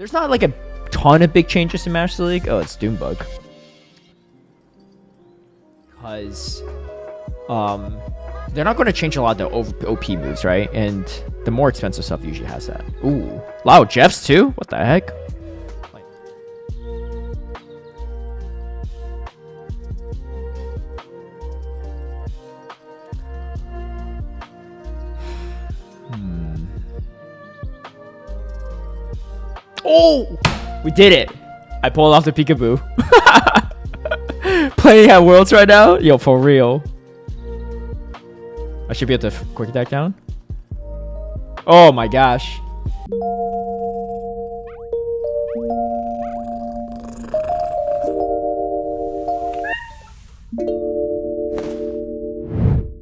There's not like a ton of big changes in Master League. Oh, it's Doombug. Because they're not going to change a lot of the OP moves, right? And the more expensive stuff usually has that. Ooh. Wow, Jeff's too? What the heck? Oh! We did it! I pulled off the peekaboo. Playing at Worlds right now? Yo, for real. I should be able to quick attack down. Oh my gosh.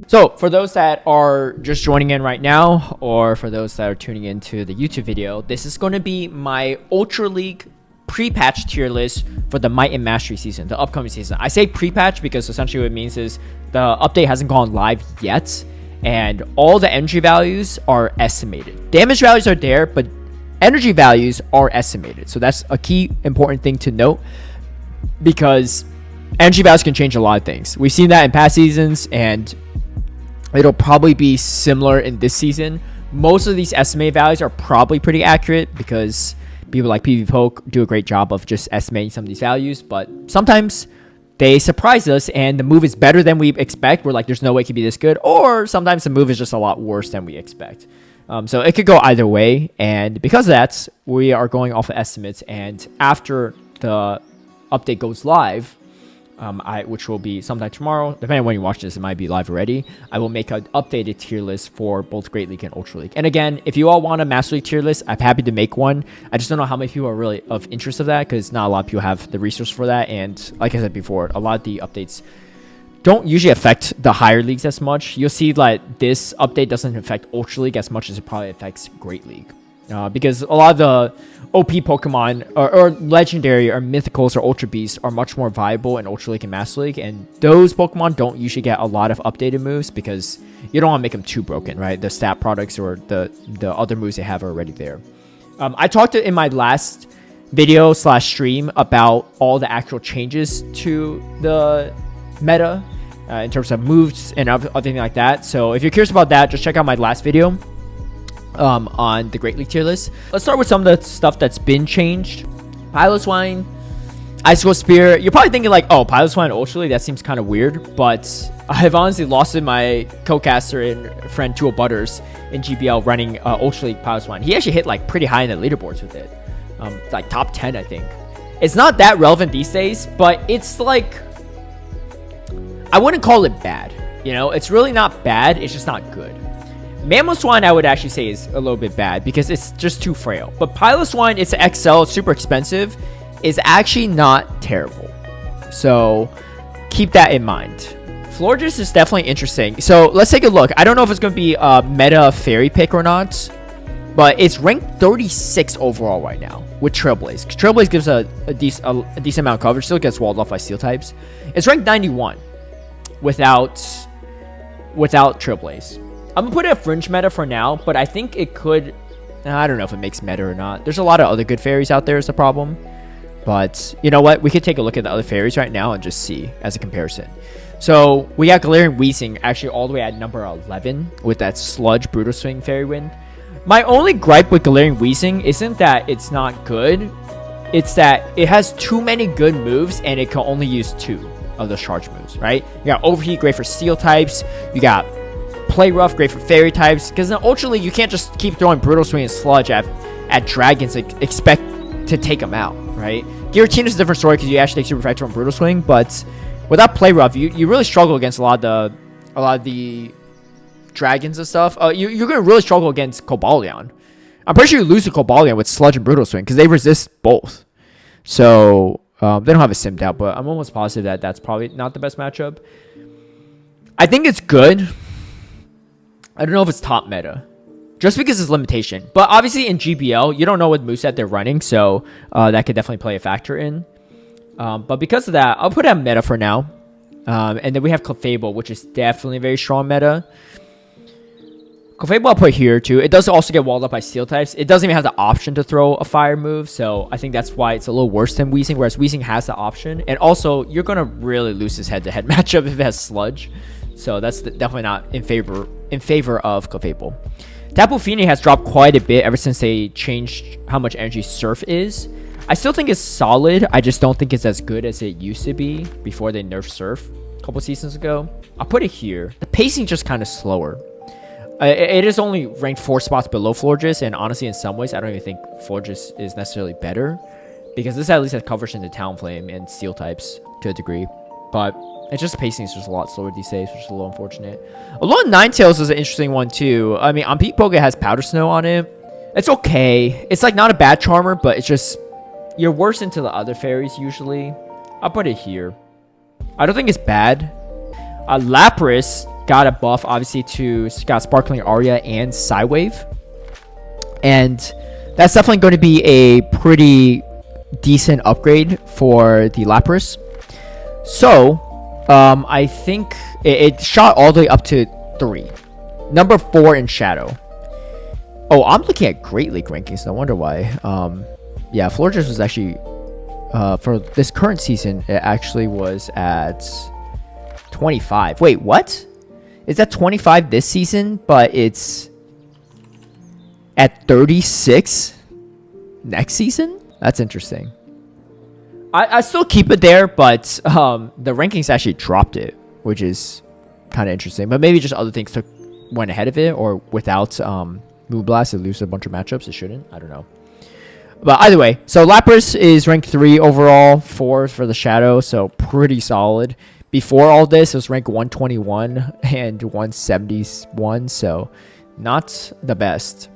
So, for those that are just joining in right now, or for those that are tuning into the YouTube video, this is going to be my Ultra League pre-patch tier list for the Might and Mastery season, the upcoming season. I say pre-patch because essentially what it means is the update hasn't gone live yet, and all the energy values are estimated. Damage values are there, but energy values are estimated. So that's a key important thing to note, because energy values can change a lot of things. We've seen that in past seasons, and it'll probably be similar in this season. Most of these estimated values are probably pretty accurate because people like PvPoke do a great job of just estimating some of these values, but sometimes they surprise us and the move is better than we expect. We're like, there's no way it could be this good. Or sometimes the move is just a lot worse than we expect. So it could go either way. And because of that, we are going off of estimates. And after the update goes live, which will be sometime tomorrow, depending on when you watch this, it might be live already. I will make an updated tier list for both Great League and Ultra League. And again, if you all want a Master League tier list, I'm happy to make one. I just don't know how many people are really of interest of that, because not a lot of people have the resource for that. And like I said before, a lot of the updates don't usually affect the higher leagues as much. You'll see like this update doesn't affect Ultra League as much as it probably affects Great League. Because a lot of the OP Pokemon or Legendary or Mythicals or Ultra Beasts are much more viable in Ultra League and Master League, and those Pokemon don't usually get a lot of updated moves because you don't want to make them too broken, right? The stat products or the other moves they have are already there. I talked in my last video / stream about all the actual changes to the meta in terms of moves and other things like that. So if you're curious about that, just check out my last video on the Great League tier list. Let's start with some of the stuff that's been changed. Piloswine, Icicle Spear. You're probably thinking like, oh, Piloswine Ultra League, that seems kind of weird, but I've honestly lost in my co-caster and friend Jewel Butters in GBL running Ultra League Piloswine. He actually hit like pretty high in the leaderboards with it, like top 10 I think. It's not that relevant these days, but it's like, I wouldn't call it bad, you know. It's really not bad, it's just not good. Mamoswine, I would actually say, is a little bit bad because it's just too frail. But Piloswine, it's XL, it's super expensive, is actually not terrible. So keep that in mind. Florges is definitely interesting. So let's take a look. I don't know if it's going to be a meta fairy pick or not, but it's ranked 36 overall right now with Trailblaze. Trailblaze gives a decent amount of coverage, still gets walled off by steel types. It's ranked 91 without Trailblaze. I'm going to put it a fringe meta for now, but I think it could... I don't know if it makes meta or not. There's a lot of other good fairies out there is the problem. But you know what? We could take a look at the other fairies right now and just see as a comparison. So we got Galarian Weezing actually all the way at number 11 with that Sludge Brutal Swing Fairy Wind. My only gripe with Galarian Weezing isn't that it's not good. It's that it has too many good moves and it can only use 2 of those charge moves, right? You got Overheat, great for steel types. You got Play Rough, great for fairy types. Because in Ultra League, you can't just keep throwing Brutal Swing and Sludge at dragons and expect to take them out, right? Giratina is a different story because you actually take Super Effective from Brutal Swing, but without Play Rough, you really struggle against a lot of the dragons and stuff. You're going to really struggle against Cobalion. I'm pretty sure you lose to Cobalion with Sludge and Brutal Swing because they resist both. So they don't have a simmed out, but I'm almost positive that that's probably not the best matchup. I think it's good. I don't know if it's top meta, just because it's limitation. But obviously in GBL, you don't know what moveset they're running, so that could definitely play a factor in. But because of that, I'll put it at meta for now. And then we have Clefable, which is definitely a very strong meta. Clefable I'll put here too. It does also get walled up by steel types. It doesn't even have the option to throw a fire move, so I think that's why it's a little worse than Weezing, whereas Weezing has the option. And also, you're going to really lose his head-to-head matchup if it has Sludge. So that's definitely not in favor of Clefable. Tapu Fini has dropped quite a bit ever since they changed how much energy Surf is. I still think it's solid. I just don't think it's as good as it used to be before they nerfed Surf a couple seasons ago. I'll put it here. The pacing just kind of slower. It is only ranked 4 spots below Florges, and honestly, in some ways, I don't even think Florges is necessarily better, because this at least has coverage into Talonflame and Steel types to a degree. But it's just pacing is just a lot slower these days, which is a little unfortunate. Alolan Ninetales is an interesting one too. I mean, on Peak Poke it has Powder Snow on it. It's okay. It's like not a bad Charmer, but it's just you're worse into the other fairies usually. I'll put it here. I don't think it's bad. Lapras got a buff, obviously, got Sparkling Aria and Psywave. And that's definitely going to be a pretty decent upgrade for the Lapras. So, I think it shot all the way up to 3. Number 4 in Shadow. Oh, I'm looking at Great League rankings. No wonder why. Yeah, Florges was actually, for this current season, it actually was at 25. Wait, what? Is that 25 this season, but it's at 36 next season? That's interesting. I still keep it there, but the rankings actually dropped it, which is kind of interesting. But maybe just other things went ahead of it, or without Moonblast, it loses a bunch of matchups. It shouldn't. I don't know. But either way, so Lapras is ranked 3 overall, 4 for the Shadow, so pretty solid. Before all this, it was ranked 121 and 171, so not the best.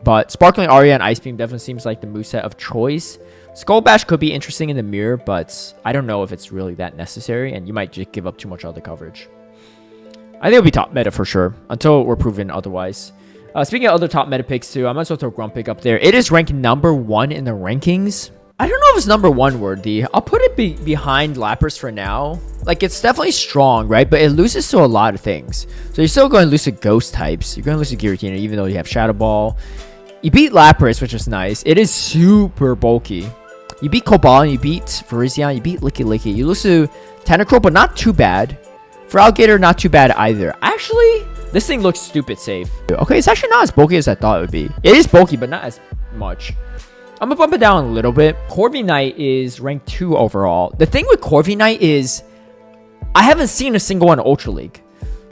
But Sparkling Aria and Ice Beam definitely seems like the moveset of choice. Skull Bash could be interesting in the mirror, but I don't know if it's really that necessary, and you might just give up too much other coverage. I think it'll be top meta for sure, until we're proven otherwise. Speaking of other top meta picks too, I might as well throw Grumpig up there. It is ranked number 1 in the rankings. I don't know if it's number 1 worthy. I'll put it behind Lapras for now. Like, it's definitely strong, right? But it loses to a lot of things. So you're still going to lose to Ghost types. You're going to lose to Giratina, even though you have Shadow Ball. You beat Lapras, which is nice. It is super bulky. You beat Cobalt, you beat Virizion, you beat Licky Licky. You lose to Tentacruel, but not too bad. For Alligator, not too bad either. Actually, this thing looks stupid safe. Okay, it's actually not as bulky as I thought it would be. It is bulky, but not as much. I'm gonna bump it down a little bit. Corviknight is ranked 2 overall. The thing with Corviknight is I haven't seen a single one in Ultra League.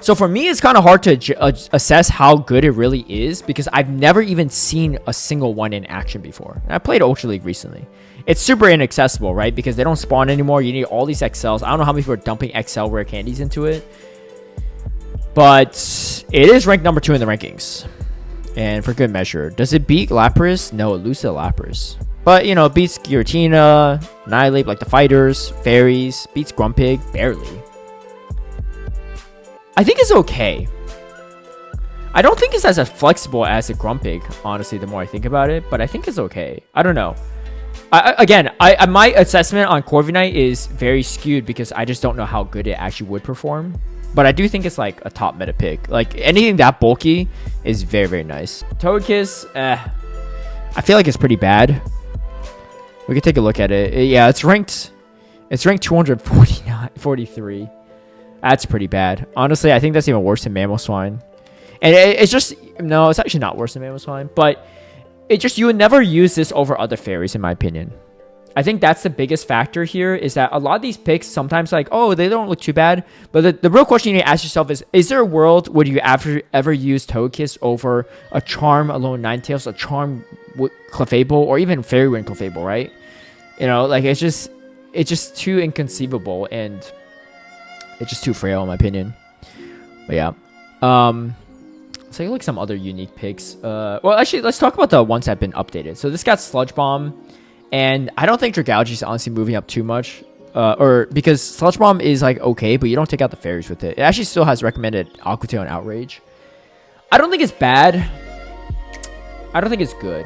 So for me, it's kind of hard to assess how good it really is, because I've never even seen a single one in action before. And I played Ultra League recently. It's super inaccessible, right? Because they don't spawn anymore. You need all these XLs. I don't know how many people are dumping XL rare candies into it. But it is ranked number 2 in the rankings. And for good measure. Does it beat Lapras? No, it loses to Lapras. But, you know, it beats Giratina, Annihilate, like the fighters, fairies, beats Grumpig, barely. I think it's okay. I don't think it's as flexible as a Grumpig, honestly, the more I think about it. But I think it's okay. I don't know. Again, my assessment on Corviknight is very skewed because I just don't know how good it actually would perform. But I do think it's like a top meta pick. Like anything that bulky is very, very nice. Togekiss, I feel like it's pretty bad. We can take a look at it. Yeah, it's ranked 243. That's pretty bad. Honestly, I think that's even worse than Mamoswine. And it's just, no, it's actually not worse than Mamoswine. But it just, you would never use this over other fairies, in my opinion. I think that's the biggest factor here, is that a lot of these picks sometimes like, oh, they don't look too bad. But the real question you need to ask yourself is there a world where you ever use Togekiss over a Charm Alolan Ninetales, a Charm Clefable, or even Fairy Wind Clefable, right? You know, like it's just too inconceivable, and it's just too frail in my opinion. But yeah. Let's take a look at some other unique picks. Well, actually, let's talk about the ones that have been updated. So this got Sludge Bomb. And I don't think Dragalge is honestly moving up too much. Or because Sludge Bomb is like okay, but you don't take out the fairies with it. It actually still has recommended Aqua Tail and Outrage. I don't think it's bad. I don't think it's good.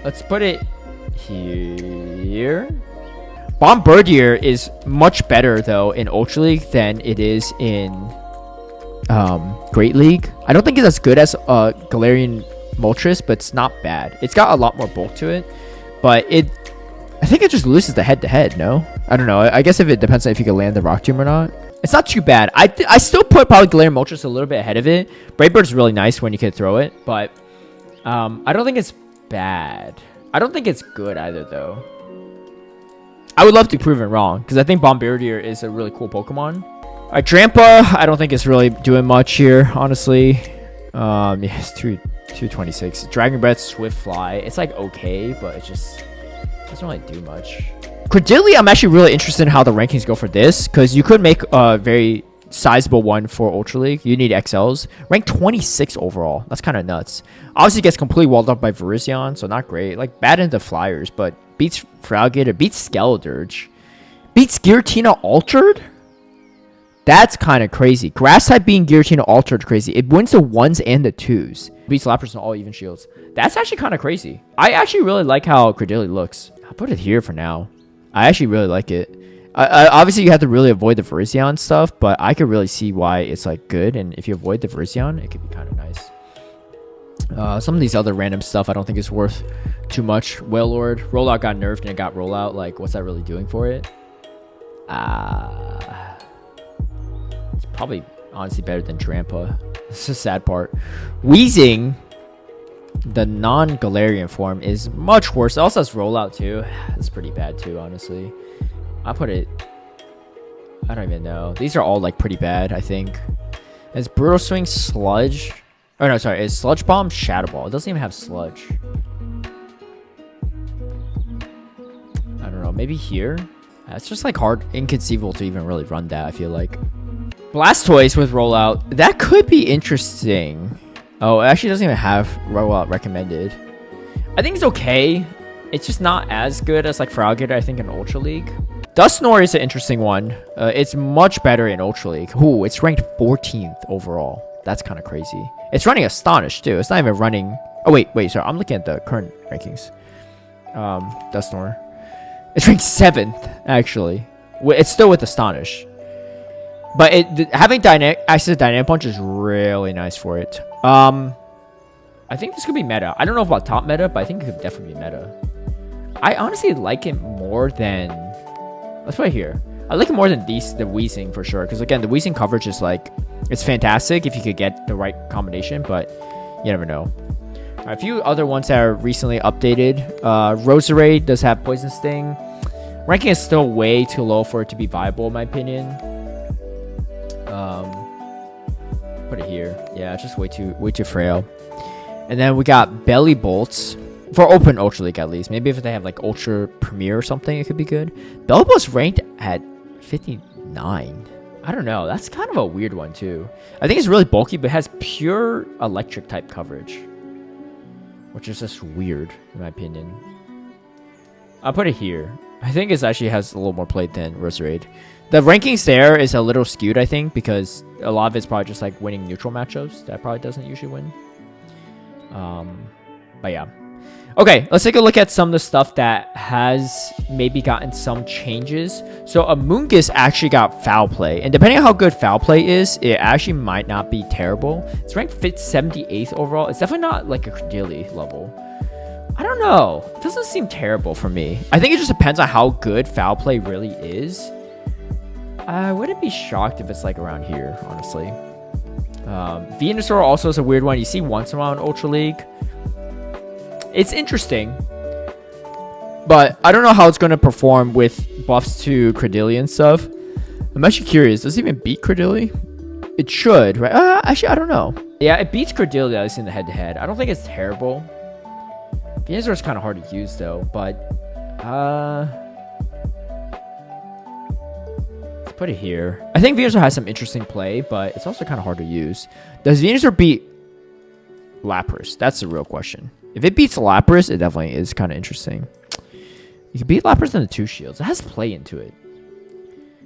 Let's put it here. Bombardier is much better though in Ultra League than it is in Great League. I don't think it's as good as Galarian Moltres, but it's not bad. It's got a lot more bulk to it, but I think it just loses the head-to-head, no? I don't know. I guess if it depends on if you can land the Rock Tomb or not. It's not too bad. I still put probably Galarian Moltres a little bit ahead of it. Brave Bird's really nice when you can throw it, but I don't think it's bad. I don't think it's good either, though. I would love to be proven wrong, because I think Bombardier is a really cool Pokemon. Alright, Drampa, I don't think it's really doing much here, honestly. Yeah, it's 226. Dragon Breath, Swift Fly. It's like okay, but it just doesn't really do much. Credilli, I'm actually really interested in how the rankings go for this, because you could make a very sizable one for Ultra League. You need XLs. Rank 26 overall. That's kind of nuts. Obviously gets completely walled up by Virizion, so not great. Like, bad into Flyers, but beats Feraligatr, beats Skeledirge, beats Giratina Altered? That's kind of crazy. Grass type being Giratina Altered crazy. It wins the 1s and the 2s. Beats Lapras in all even shields. That's actually kind of crazy. I actually really like how Credilli looks. I'll put it here for now. I actually really like it. Obviously, you have to really avoid the Virizion stuff, but I could really see why it's like good. And if you avoid the Virizion, it could be kind of nice. Some of these other random stuff I don't think is worth too much. Wailord. Rollout got nerfed and it got rollout. Like, what's that really doing for it? It's probably honestly better than Drampa. This is the sad part. Wheezing, the non-Galarian form, is much worse. It also has rollout too. It's pretty bad too, honestly. I'll put it... I don't even know. These are all like pretty bad, I think. It's Brutal Swing, Sludge. Oh no, sorry. It's Sludge Bomb, Shadow Ball. It doesn't even have Sludge. I don't know. Maybe here? It's just like hard, inconceivable to even really run that, I feel like. Blastoise with rollout. That could be interesting. Oh, it actually doesn't even have rollout recommended. I think it's okay. It's just not as good as like Feraligatr, I think, in Ultra League. Dusknoir is an interesting one. It's much better in Ultra League. Ooh, it's ranked 14th overall. That's kind of crazy. It's running Astonish too. It's not even running... Oh, wait, sorry. I'm looking at the current rankings. Dusknoir. It's ranked 7th, actually. It's still with Astonish. But having access to Dynamic Punch is really nice for it. I think this could be meta. I don't know about top meta, but I think it could definitely be meta. I honestly like it more than... Let's put it here. I like it more than the Weezing for sure. Because again, the Weezing coverage is like... It's fantastic if you could get the right combination, but you never know. A few other ones that are recently updated. Roserade does have Poison Sting. Ranking is still way too low for it to be viable, in my opinion. Put it here. Yeah, it's just way too frail. And then we got Belly Bolts for Open Ultra League, at least. Maybe if they have like Ultra Premier or something, it could be good. Belly Bolts ranked at 59. I don't know. That's kind of a weird one too. I think it's really bulky, but it has pure electric type coverage, which is just weird in my opinion. I'll put it here. I think it actually has a little more play than Roserade. The rankings there is a little skewed, I think, because a lot of it's probably just like winning neutral matchups. That probably doesn't usually win. But yeah. Okay, let's take a look at some of the stuff that has maybe gotten some changes. So Amoonguss actually got Foul Play. And depending on how good Foul Play is, it actually might not be terrible. It's ranked 78th overall. It's definitely not like a Credilli level. I don't know. It doesn't seem terrible for me. I think it just depends on how good Foul Play really is. I wouldn't be shocked if it's like around here, honestly. Venusaur also is a weird one. You see once in a while in Ultra League. It's interesting. But I don't know how it's going to perform with buffs to Credilli and stuff. I'm actually curious. Does it even beat Credilli? It should, right? Actually, I don't know. Yeah, it beats Credilli, at least in the head-to-head. I don't think it's terrible. Venusaur is kind of hard to use, though. But, let's put it here. I think Venusaur has some interesting play, but it's also kind of hard to use. Does Venusaur beat Lapras? That's the real question. If it beats Lapras, it definitely is kind of interesting. You can beat Lapras in the 2 shields. It has play into it.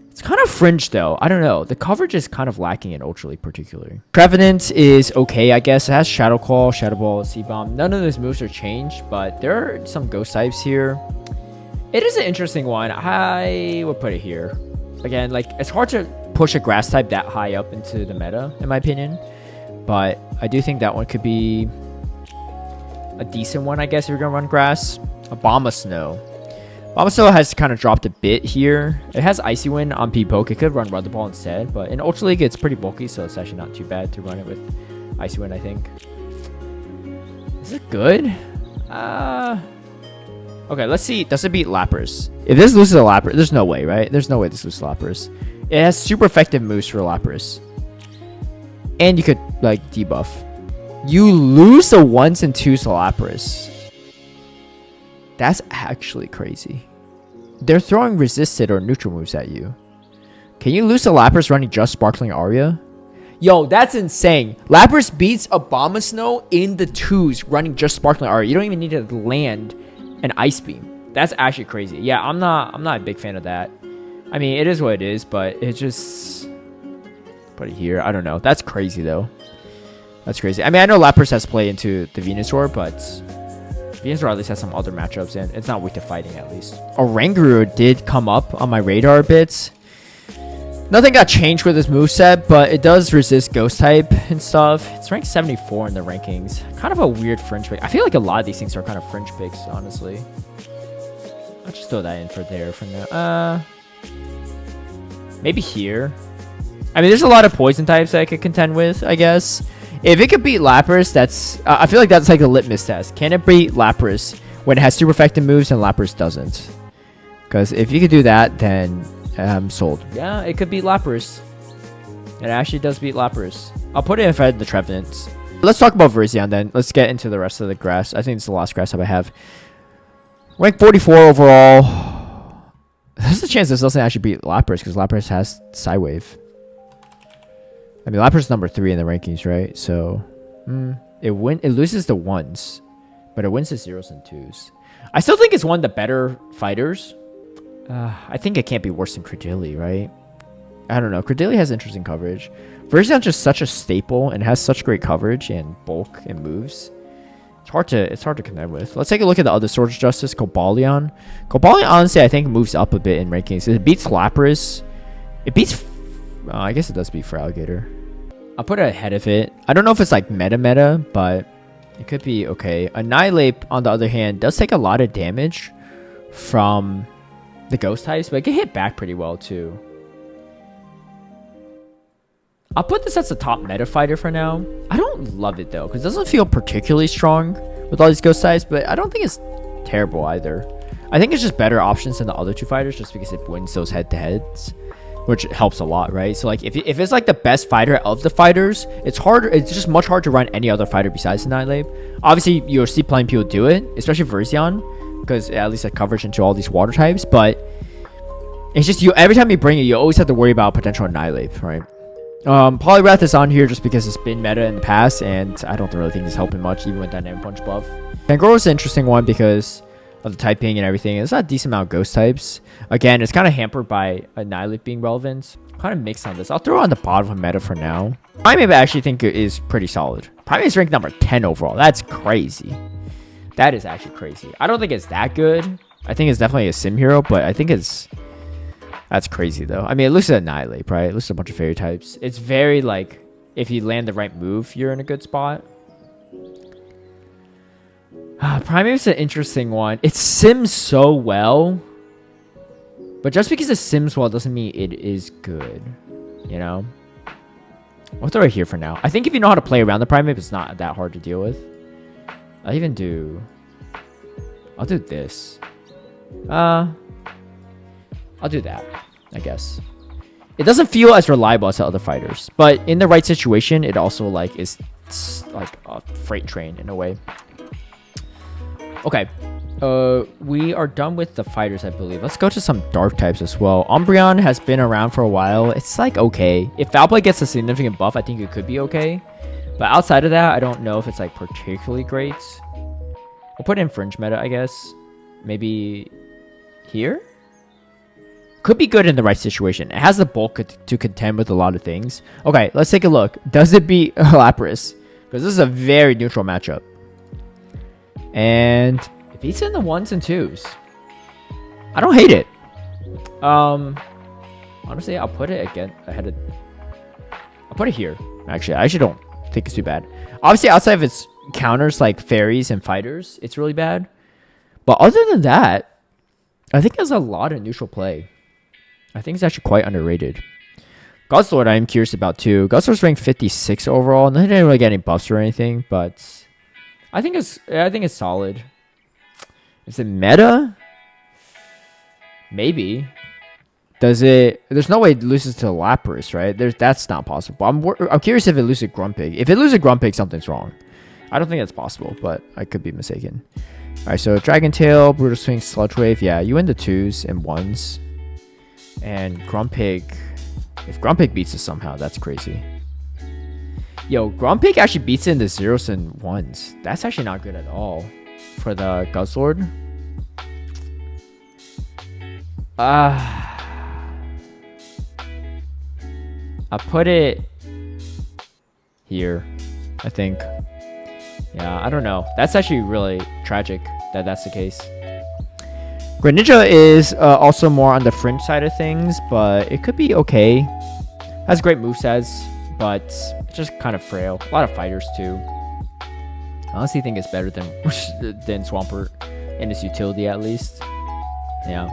It's kind of fringe, though. I don't know. The coverage is kind of lacking in Ultra League, particularly. Trevenant is okay, I guess. It has Shadow Claw, Shadow Ball, C-Bomb. None of those moves are changed, but there are some Ghost types here. It is an interesting one. I would put it here. Again, like, it's hard to push a Grass type that high up into the meta, in my opinion. but I do think that one could be a decent one, I guess, if you're gonna run grass. Abomasnow. Abomasnow has kind of dropped a bit here. It has Icy Wind on P-Poke. It could run Run the Ball instead, but in Ultra League, it's pretty bulky, so it's actually not too bad to run it with Icy Wind, I think. Is it good? Okay, let's see. Does it beat Lapras? If this loses a Lapras, there's no way, right? There's no way this loses Lapras. It has super effective moves for Lapras. And you could, like, debuff. You lose the 1s and 2s to Lapras. That's actually crazy. They're throwing resisted or neutral moves at you. Can you lose to Lapras running just Sparkling Aria? Yo, that's insane. Lapras beats Abomasnow in the 2s running just Sparkling Aria. You don't even need to land an Ice Beam. That's actually crazy. Yeah, I'm not a big fan of that. I mean, it is what it is, but it just... Put it here. I don't know. That's crazy, though. That's crazy. I mean, I know Lapras has play into the Venusaur, but Venusaur at least has some other matchups, and it's not weak to fighting, at least. Oranguru did come up on my radar a bit. Nothing got changed with his moveset, but it does resist Ghost type and stuff. It's ranked 74 in the rankings. Kind of a weird fringe pick. I feel like a lot of these things are kind of fringe picks, honestly. I'll just throw that in for there for now. Maybe here. I mean, there's a lot of poison types that I could contend with, I guess. If it could beat Lapras, that's... I feel like that's like a litmus test. Can it beat Lapras when it has super effective moves and Lapras doesn't? Because if you could do that, then I'm sold. Yeah, it could beat Lapras. It actually does beat Lapras. I'll put it if I had the Trevenants. Let's talk about Virizion then. Let's get into the rest of the grass. I think it's the last grass type I have. Rank 44 overall. There's a chance this doesn't actually beat Lapras because Lapras has Psywave. I mean, Lapras is number 3 in the rankings, right? So, it loses the 1s, but it wins the 0s and 2s. I still think it's one of the better fighters. I think it can't be worse than Credilli, right? I don't know. Credilli has interesting coverage. Verizion's just such a staple and has such great coverage and bulk and moves. It's hard to contend with. Let's take a look at the other Swords of Justice, Cobalion. Cobalion, honestly, I think moves up a bit in rankings. It beats Lapras. It beats... I guess it does beat Feraligatr. I'll put it ahead of it. I don't know if it's like meta, but it could be okay. Annihilate, on the other hand, does take a lot of damage from the ghost types, but it can hit back pretty well too. I'll put this as the top meta fighter for now. I don't love it though, because it doesn't feel particularly strong with all these ghost types, but I don't think it's terrible either. I think it's just better options than the other 2 fighters just because it wins those head-to-heads, which helps a lot, right? So like if it's like the best fighter of the fighters, it's just much harder to run any other fighter besides Annihilate. Obviously you'll see plenty of people do it, especially Virizion, because at least like coverage into all these water types, but it's just every time you bring it, you always have to worry about potential Annihilate, right? Poliwrath is on here just because it's been meta in the past, and I don't really think it's helping much, even with Dynamic Punch buff. Pangoro is an interesting one because of the typing and everything. It's not a decent amount of ghost types. Again, it's kind of hampered by Annihilate being relevant. Kind of mixed on this. I'll throw it on the bottom of meta for now. Primeape I actually think is pretty solid. Primeape is ranked number 10 overall. That's crazy. That is actually crazy. I don't think it's that good. I think it's definitely a sim hero, but I think it's... That's crazy, though. I mean, it looks at Annihilate, right? It looks at a bunch of fairy types. It's very, like, if you land the right move, you're in a good spot. Primeape's an interesting one. It sims so well. But just because it sims well doesn't mean it is good. You know? We'll throw it here for now. I think if you know how to play around the Primeape, it's not that hard to deal with. I'll do this. I'll do that, I guess. It doesn't feel as reliable as the other fighters, but in the right situation, it also like is like a freight train in a way. Okay, we are done with the fighters, I believe. Let's go to some dark types as well. Umbreon has been around for a while. It's like okay. If Foulplay gets a significant buff, I think it could be okay. But outside of that, I don't know if it's like particularly great. We'll put in fringe meta, I guess. Maybe here. Could be good in the right situation. It has the bulk to contend with a lot of things. Okay, let's take a look. Does it beat Lapras? Because this is a very neutral matchup. And it beats in the 1s and 2s. I don't hate it. Honestly, I'll put it again ahead of... I'll put it here. Actually, I actually don't think it's too bad. Obviously, outside of its counters like fairies and fighters, it's really bad. But other than that, I think there's a lot of neutral play. I think it's actually quite underrated. Guzzlord, I'm curious about too. Guzzlord's ranked 56 overall. And they didn't really get any buffs or anything, but I think it's solid. Is it meta? Maybe. Does it? There's no way it loses to Lapras, right? That's not possible. I'm curious if it loses Grumpig. If it loses Grumpig, something's wrong. I don't think that's possible, but I could be mistaken. All right, so Dragon Tail, Brutal Swing, Sludge Wave. Yeah, you win the 2s and 1s. And Grumpig, if Grumpig beats us somehow, that's crazy. Yo, Grumpig actually beats it in the 0s and 1s. That's actually not good at all for the Guzzlord. I'll put it here, I think. Yeah, I don't know. That's actually really tragic that that's the case. Greninja is also more on the fringe side of things, but it could be okay. Has great movesets, but it's just kind of frail. A lot of fighters too. I honestly think it's better than Swampert in its utility at least. Yeah.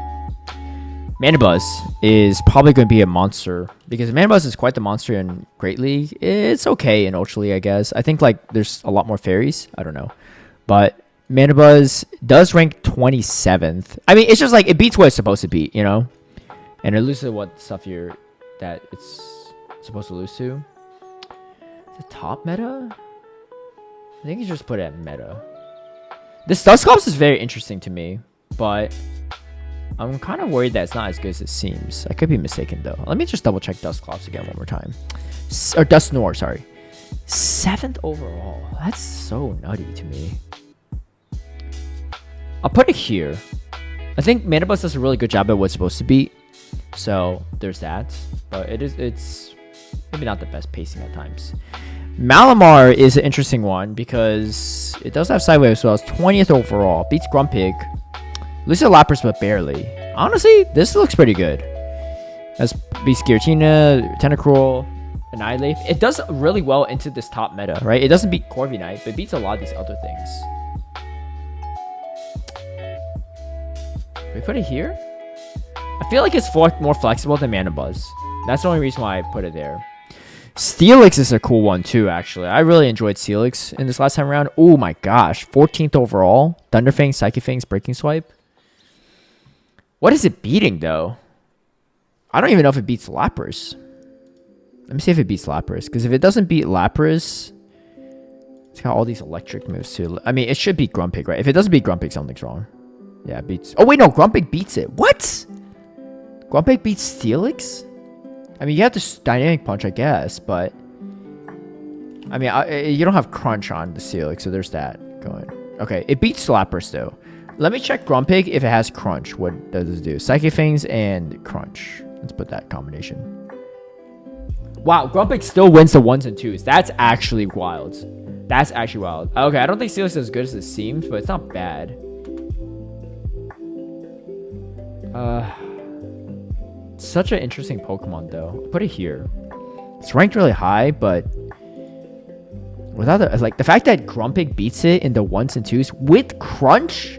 Mandibuzz is probably going to be a monster because Mandibuzz is quite the monster in Great League. It's okay in Ultra League, I guess. I think like there's a lot more fairies. I don't know. But Mandibuzz does rank 27th. I mean, it's just like it beats what it's supposed to beat, you know? And it loses what stuff that it's supposed to lose to. The top meta? I think you just put it at meta. This Dusclops is very interesting to me, but I'm kind of worried that it's not as good as it seems. I could be mistaken, though. Let me just double-check Dusclops again one more time. Or Dusknoir, sorry. 7th overall. That's so nutty to me. I'll put it here. I think Mandibuzz does a really good job at what it's supposed to be. So, there's that. But it's maybe not the best pacing at times. Malamar is an interesting one because it does have Sideways as well. It's 20th overall. Beats Grumpig. Loses Lapras, but barely. Honestly, this looks pretty good. As beats Giratina, Tentacruel, Annihilate. It does really well into this top meta, right? It doesn't beat Corviknight, but it beats a lot of these other things. We put it here? I feel like it's more flexible than Mandibuzz. That's the only reason why I put it there. Steelix is a cool one too, actually. I really enjoyed Steelix in this last time around. Oh my gosh. 14th overall. Thunderfang, Psychic Fangs, Breaking Swipe. What is it beating, though? I don't even know if it beats Lapras. Let me see if it beats Lapras. Because if it doesn't beat Lapras, it's got all these electric moves, too. I mean, it should beat Grumpig, right? If it doesn't beat Grumpig, something's wrong. Yeah, it beats... Oh, wait, no. Grumpig beats it. What? Grumpig beats Steelix? I mean, you have this Dynamic Punch, I guess, but... I mean, you don't have Crunch on the Steelix, so there's that going. Okay, it beats Lapras, though. Let me check Grumpig if it has Crunch. What does it do? Psychic Fangs and Crunch. Let's put that combination. Wow, Grumpig still wins the 1s and 2s. That's actually wild. That's actually wild. Okay, I don't think Steelix is as good as it seems, but it's not bad. Such an interesting Pokemon, though. I'll put it here. It's ranked really high, but without the fact that Grumpig beats it in the 1s and 2s with Crunch,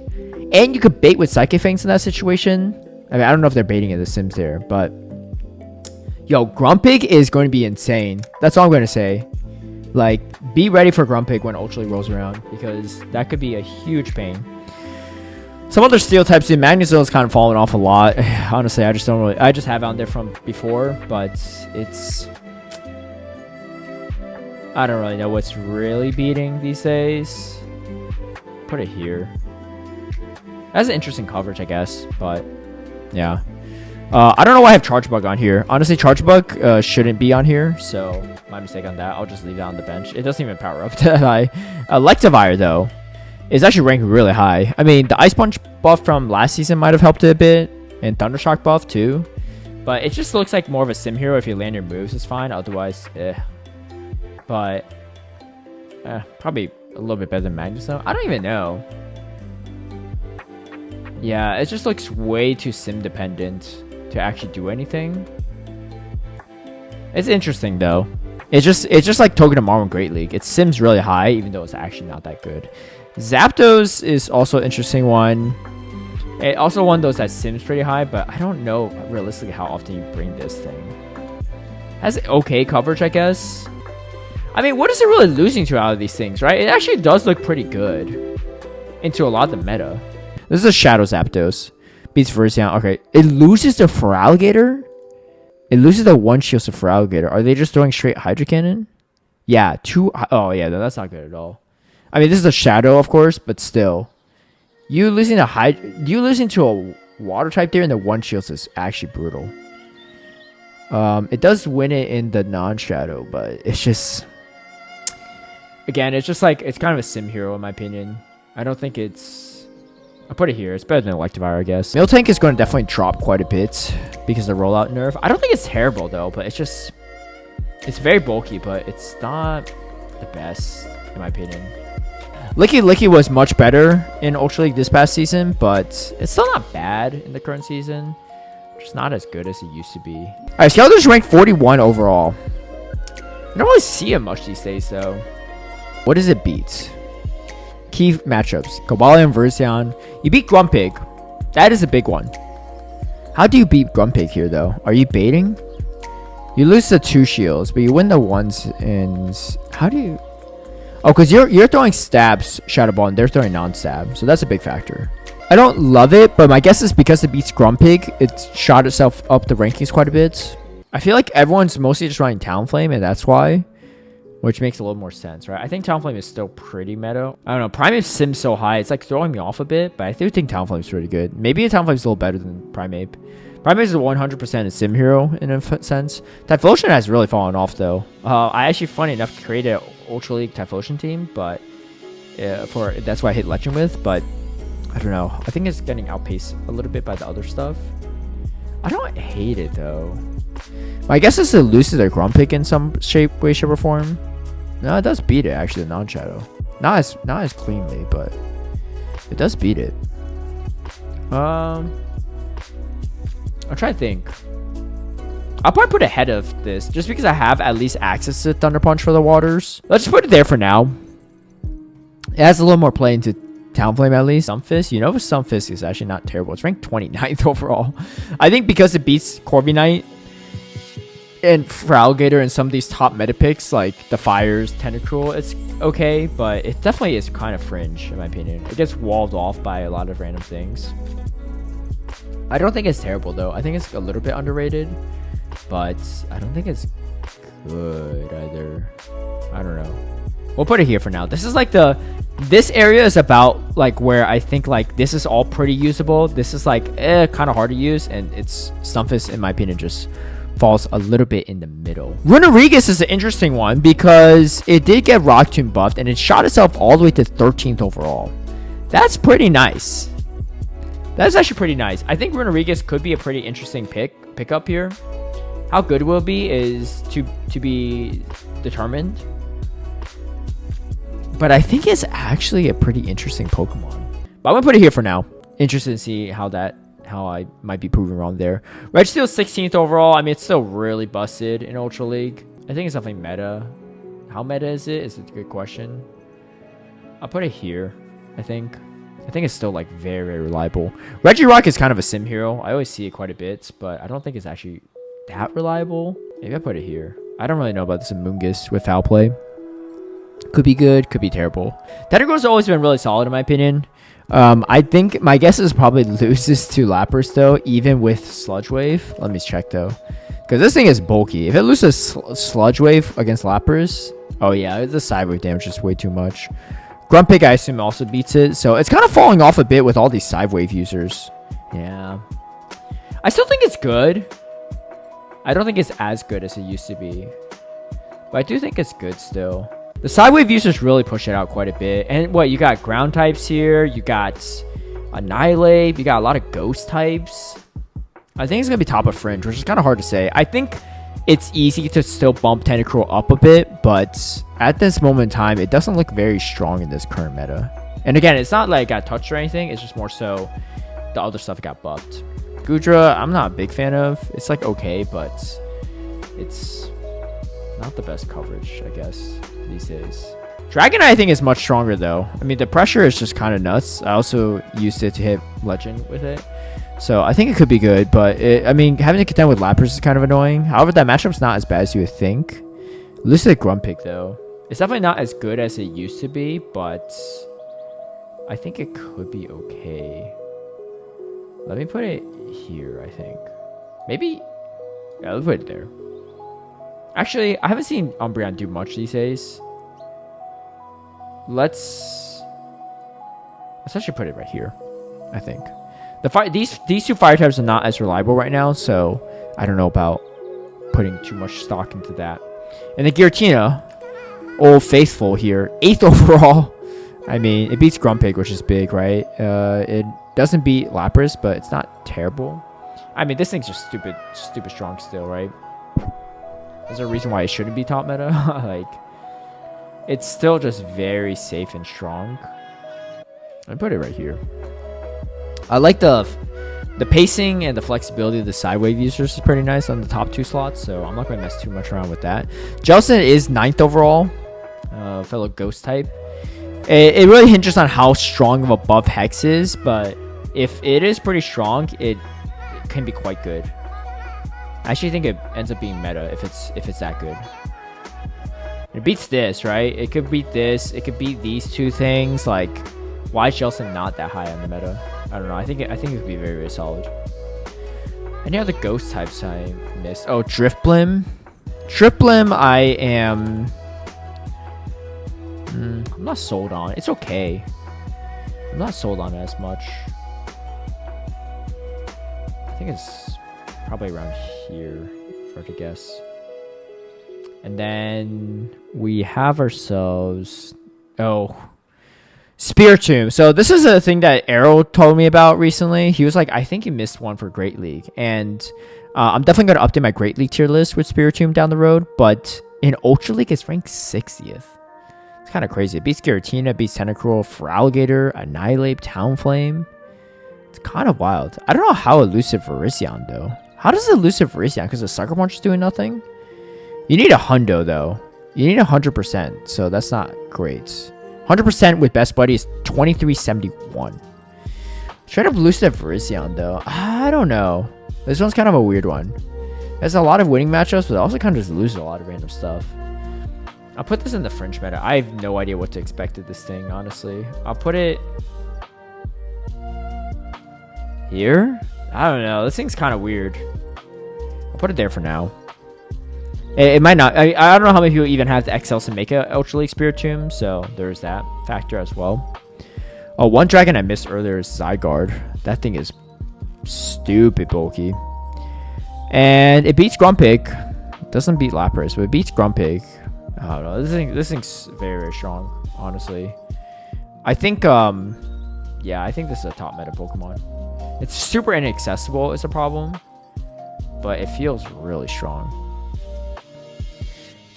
and you could bait with Psychic Fangs in that situation. I mean, I don't know if they're baiting in the Sims there, but yo, Grumpig is going to be insane. That's all I'm going to say. Like, be ready for Grumpig when Ultra League rolls around, because that could be a huge pain. Some other steel types, dude, Magnezone kind of fallen off a lot. Honestly, I just have it on there from before, but it's... I don't really know what's really beating these days. Put it here. That's an interesting coverage, I guess, but yeah. I don't know why I have Charge Bug on here. Honestly, Charge Bug shouldn't be on here, so my mistake on that. I'll just leave that on the bench. It doesn't even power up that high. Electivire, though, is actually ranked really high. I mean, the Ice Punch buff from last season might have helped it a bit, and Thundershock buff too. But it just looks like more of a sim hero. If you land your moves, it's fine. Otherwise, But probably a little bit better than Magnezone. I don't even know. Yeah, it just looks way too sim dependent to actually do anything. It's interesting though. It's just like Togedemaru in Great League. It sims really high, even though it's actually not that good. Zapdos is also an interesting one. It also one of those that sims pretty high, but I don't know realistically how often you bring this thing. Has okay coverage, I guess. I mean, what is it really losing to out of these things, right? It actually does look pretty good into a lot of the meta. This is a Shadow Zapdos. Beats Verzion. Okay, it loses to Feraligatr. It loses the one shield to Feraligatr. Are they just throwing straight Hydro Cannon? Yeah, two. Oh yeah, that's not good at all. I mean, this is a Shadow, of course, but still. You losing to a water type there and the one shields is actually brutal. It does win it in the non-shadow, but it's just, again, it's just like, it's kind of a sim hero in my opinion. I don't think it's, I'll put it here. It's better than Electivire, I guess. Miltank is going to definitely drop quite a bit because of the rollout nerf. I don't think it's terrible though, but it's just, it's very bulky, but it's not the best in my opinion. Licky was much better in Ultra League this past season, but it's still not bad in the current season. Just not as good as it used to be. Alright, Skeletor's ranked 41 overall. I don't really see him much these days, though. What does it beat? Key matchups. Cobalion, Verzion. You beat Grumpig. That is a big one. How do you beat Grumpig here, though? Are you baiting? You lose the 2 shields, but you win the 1s, and how do you... Oh, because you're throwing stabs, Shadow Ball, and they're throwing non-stab. So that's a big factor. I don't love it, but my guess is because it beats Grumpig, it's shot itself up the rankings quite a bit. I feel like everyone's mostly just running Talonflame, and that's why. Which makes a little more sense, right? I think Talonflame is still pretty meta. I don't know. Primeape sims so high, it's like throwing me off a bit, but I do think Talonflame's pretty good. Maybe Talonflame's a little better than Primeape. Primeape is a 100% a sim hero in a sense. Typhlosion has really fallen off, though. I actually, funny enough, created an Ultra League Typhlosion team, but that's why I hit Legend with, but I don't know. I think it's getting outpaced a little bit by the other stuff. I don't hate it, though. My guess is it loses their Grumpig in some way, shape, or form. No, it does beat it, actually, the non-shadow. Not as cleanly, but it does beat it. I'll try to think. I'll probably put it ahead of this, just because I have at least access to Thunder Punch for the waters. Let's just put it there for now. It has a little more play into Talonflame at least. Stunfisk, you know, Stunfisk is actually not terrible. It's ranked 29th overall. I think because it beats Corviknight and Feraligatr and some of these top meta picks, like the Fires, Tentacruel, it's okay, but it definitely is kind of fringe, in my opinion. It gets walled off by a lot of random things. I don't think it's terrible, though. I think it's a little bit underrated, but I don't think it's good either. I don't know. We'll put it here for now. This is like this area is about like where I think like this is all pretty usable. This is like kind of hard to use, and it's Stunfisk, in my opinion, just falls a little bit in the middle. Runerigus is an interesting one because it did get Rock Tomb buffed, and it shot itself all the way to 13th overall. That's pretty nice. That's actually pretty nice. I think Runerigus could be a pretty interesting pickup here. How good will it be is to be determined. But I think it's actually a pretty interesting Pokemon. But I'm gonna put it here for now. Interested to see how I might be proven wrong there. Registeel 16th overall. I mean, it's still really busted in Ultra League. I think it's definitely meta. How meta is it? Is it a good question? I'll put it here, I think. I think it's still like very, very reliable. Regirock is kind of a sim hero. I always see it quite a bit, but I don't think it's actually that reliable. Maybe I put it here. I don't really know about this Amoonguss with foul play. Could be good, could be terrible. Tentacruel's always been really solid in my opinion. I think my guess is probably loses to Lapras though, even with Sludge Wave. Let me check though, because this thing is bulky. If it loses Sludge Wave against Lapras, oh yeah, the side wave damage is way too much. Grumpig, I assume, also beats it. So it's kind of falling off a bit with all these side wave users. Yeah. I still think it's good. I don't think it's as good as it used to be. But I do think it's good still. The side wave users really push it out quite a bit. And what, you got ground types here. You got Annihilate. You got a lot of ghost types. I think it's going to be top of Fringe, which is kind of hard to say. I think it's easy to still bump Tentacruel up a bit, but at this moment in time, it doesn't look very strong in this current meta. And again, it's not like it got touched or anything. It's just more so the other stuff got buffed. Goodra, I'm not a big fan of. It's like okay, but it's not the best coverage, I guess, these days. Dragonite, I think, is much stronger, though. I mean, the pressure is just kind of nuts. I also used it to hit Legend with it. So I think it could be good, but I mean, having to contend with Lapras is kind of annoying. However, that matchup's not as bad as you would think. Lucid Grumpig, though. It's definitely not as good as it used to be, but I think it could be okay. Let me put it here, I think. Maybe... Yeah, let's put it there. Actually, I haven't seen Umbreon do much these days. Let's actually put it right here, I think. These two fire types are not as reliable right now, so I don't know about putting too much stock into that. And the Giratina, Old Faithful here, 8th overall. I mean, it beats Grumpig, which is big, right? It doesn't beat Lapras, but it's not terrible. I mean, this thing's just stupid strong still, right? Is there a reason why it shouldn't be top meta? Like, it's still just very safe and strong. I put it right here. I like the pacing and the flexibility of the side wave users is pretty nice on the top 2 slots, so I'm not going to mess too much around with that. Jellicent is 9th overall, fellow ghost type. It really hinges on how strong of a buff Hex is, but if it is pretty strong, it can be quite good. I actually think it ends up being meta if it's that good. It beats this, right? It could beat this. It could beat these two things. Like, why is Jellicent not that high on the meta? I don't know. I think it could be very, very solid. Any other ghost types I missed? Oh, Drifblim. Drifblim, I am... I'm not sold on. It's okay. I'm not sold on it as much. I think it's probably around here, if I were to guess. And then we have ourselves... Oh... Spiritomb. So this is a thing that Arrow told me about recently. He was like, I think you missed one for Great League. And I'm definitely going to update my Great League tier list with Spiritomb down the road. But in Ultra League, it's ranked 60th. It's kind of crazy. It beats Giratina, beats Tentacruel, Feraligatr, Annihilate, Talonflame. It's kind of wild. I don't know how Elusive Virizion, though. How does Elusive Virizion? Because the Sucker Punch is doing nothing? You need a hundo, though. You need 100%. So that's not great. 100% with Best Buddy is 2371. Straight up Elusive Virizion, though. I don't know. This one's kind of a weird one. There's a lot of winning matchups, but it also kind of just loses a lot of random stuff. I'll put this in the fringe meta. I have no idea what to expect of this thing, honestly. I'll put it... here? I don't know. This thing's kind of weird. I'll put it there for now. It might not. I don't know how many people even have the XLs to make a Ultra League Spiritomb, so there's that factor as well. Oh, one dragon I missed earlier is Zygarde. That thing is stupid bulky. And it beats Grumpig. It doesn't beat Lapras, but it beats Grumpig. I don't know. This thing's very, very strong, honestly. I think, yeah, I think this is a top meta Pokemon. It's super inaccessible is a problem, but it feels really strong.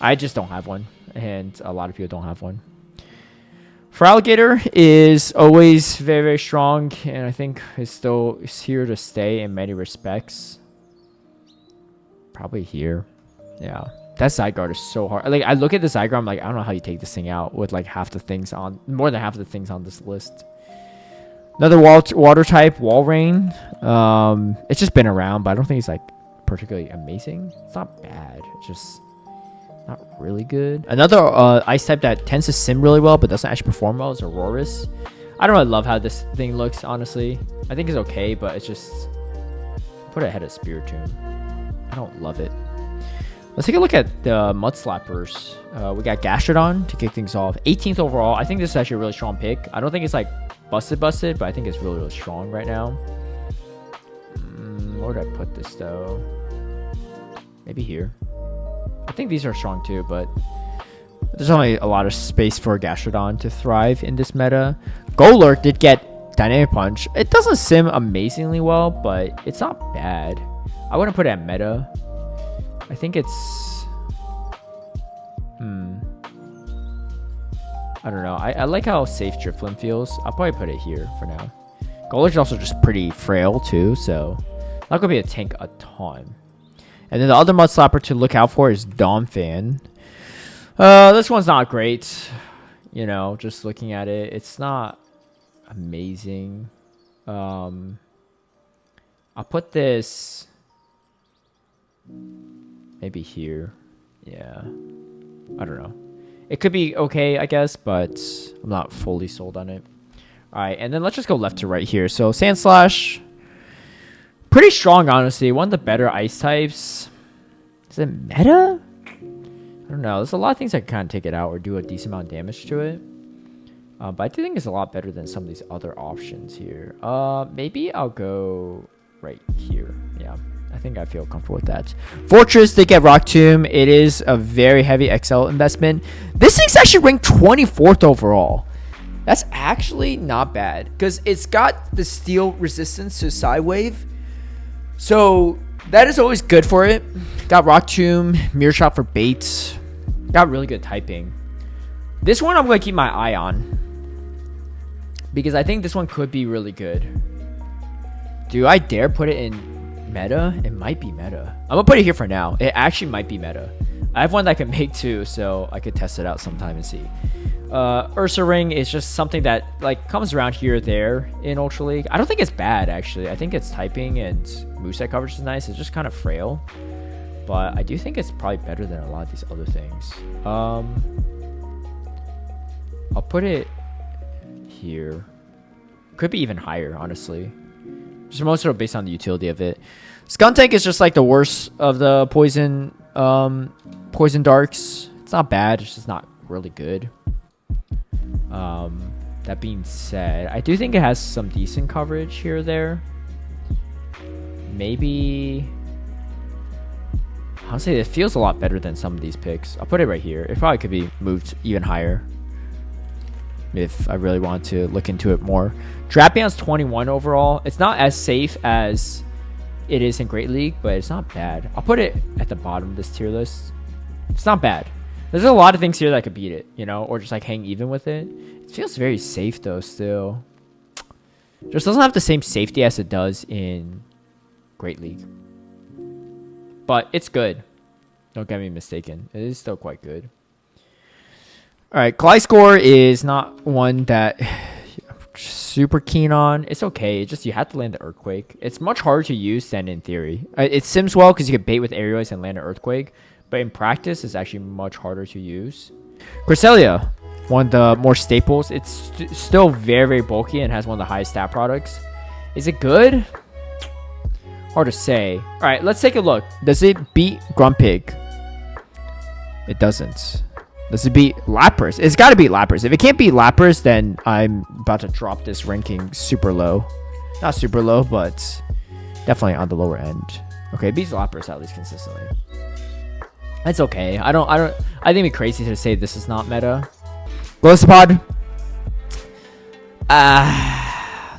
I just don't have one, and a lot of people don't have one. Feraligatr is always very, very strong, and I think is here to stay in many respects. Probably here. Yeah. That Zygarde is so hard. Like, I look at the Zygarde, I'm like, I don't know how you take this thing out with like more than half of the things on this list. Another water type, Walrein. It's just been around, but I don't think it's like particularly amazing. It's not bad. It's just not really good. Another ice type that tends to sim really well but doesn't actually perform well is Aurorus. I don't really love how this thing looks, honestly. I think it's okay, but it's just... put it ahead of Spiritomb. I don't love it. Let's take a look at the Mud Slappers. We got Gastrodon to kick things off. 18th overall. I think this is actually a really strong pick. I don't think it's like busted, but I think it's really, really strong right now. Where would I put this, though? Maybe here. I think these are strong too, but there's only a lot of space for Gastrodon to thrive in this meta. Golurk did get Dynamic Punch. It doesn't sim amazingly well, but it's not bad. I wouldn't put it at meta. I think it's... I don't know. I like how safe Drifblim feels. I'll probably put it here for now. Golurk's also just pretty frail too, so not going to be a tank a ton. And then the other Mud Slapper to look out for is Donphan. This one's not great. You know, just looking at it, it's not amazing. I'll put this maybe here. Yeah, I don't know. It could be okay, I guess, but I'm not fully sold on it. All right, and then let's just go left to right here. So Sandslash, pretty strong, honestly. One of the better ice types. Is it meta? I don't know. There's a lot of things that can kind of take it out or do a decent amount of damage to it. But I do think it's a lot better than some of these other options here. Maybe I'll go right here. Yeah, I think I feel comfortable with that. Fortress, they get Rock Tomb. It is a very heavy XL investment. This thing's actually ranked 24th overall. That's actually not bad because it's got the steel resistance to Side Wave. So that is always good for it. Got Rock Tomb, Mirror Shot for bait. Got really good typing. This one I'm going to keep my eye on because I think this one could be really good. Do I dare put it in meta? It might be meta. I'm going to put it here for now. It actually might be meta. I have one that I can make too, so I could test it out sometime and see. Ursa Ring is just something that like comes around here or there in Ultra League. I don't think it's bad, actually. I think its typing and moveset coverage is nice. It's just kind of frail. But I do think it's probably better than a lot of these other things. I'll put it here. Could be even higher, honestly. Just most of it based on the utility of it. Skuntank is just like the worst of the poison darks. It's not bad. It's just not really good. That being said, I do think it has some decent coverage here or there. Maybe... Honestly, it feels a lot better than some of these picks. I'll put it right here. It probably could be moved even higher if I really want to look into it more. Drapian's 21 overall. It's not as safe as it is in Great League, but it's not bad. I'll put it at the bottom of this tier list. It's not bad. There's a lot of things here that could beat it, you know, or just like hang even with it. It feels very safe though still. Just doesn't have the same safety as it does in Great League. But it's good. Don't get me mistaken. It is still quite good. Alright, Gliscor is not one that I'm super keen on. It's okay. It's just you have to land the Earthquake. It's much harder to use than in theory. It sims well because you can bait with aerials and land an Earthquake. But in practice, it's actually much harder to use. Cresselia, one of the more staples. It's still very, very bulky and has one of the highest stat products. Is it good? Hard to say. All right, let's take a look. Does it beat Grumpig? It doesn't. Does it beat Lapras? It's got to beat Lapras. If it can't beat Lapras, then I'm about to drop this ranking super low. Not super low, but definitely on the lower end. Okay, it beats Lapras at least consistently. That's okay. I think it'd be crazy to say this is not meta. Glosopod.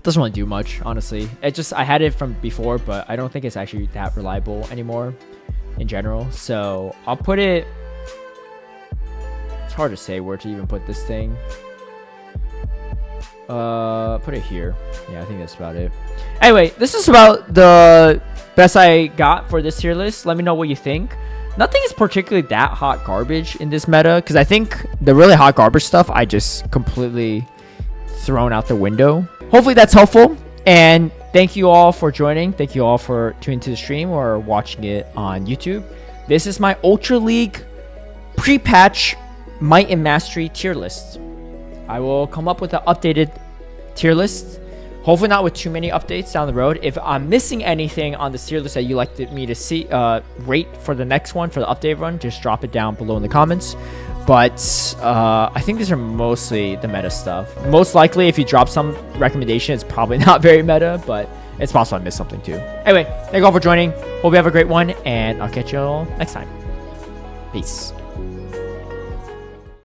Doesn't really do much, honestly. I had it from before, but I don't think it's actually that reliable anymore in general. So I'll put it... It's hard to say where to even put this thing. Put it here. Yeah, I think that's about it. Anyway, this is about the best I got for this tier list. Let me know what you think. Nothing is particularly that hot garbage in this meta, because I think the really hot garbage stuff I just completely thrown out the window. Hopefully that's helpful, and thank you all for joining. Thank you all for tuning to the stream or watching it on YouTube. This is my Ultra League pre-patch Might and Mastery tier list. I will come up with an updated tier list. Hopefully not with too many updates down the road. If I'm missing anything on the tier list that you'd like me to see, rate for the next one, for the update run, just drop it down below in the comments. But I think these are mostly the meta stuff. Most likely, if you drop some recommendation, it's probably not very meta, but it's possible I missed something too. Anyway, thank you all for joining. Hope you have a great one, and I'll catch you all next time. Peace.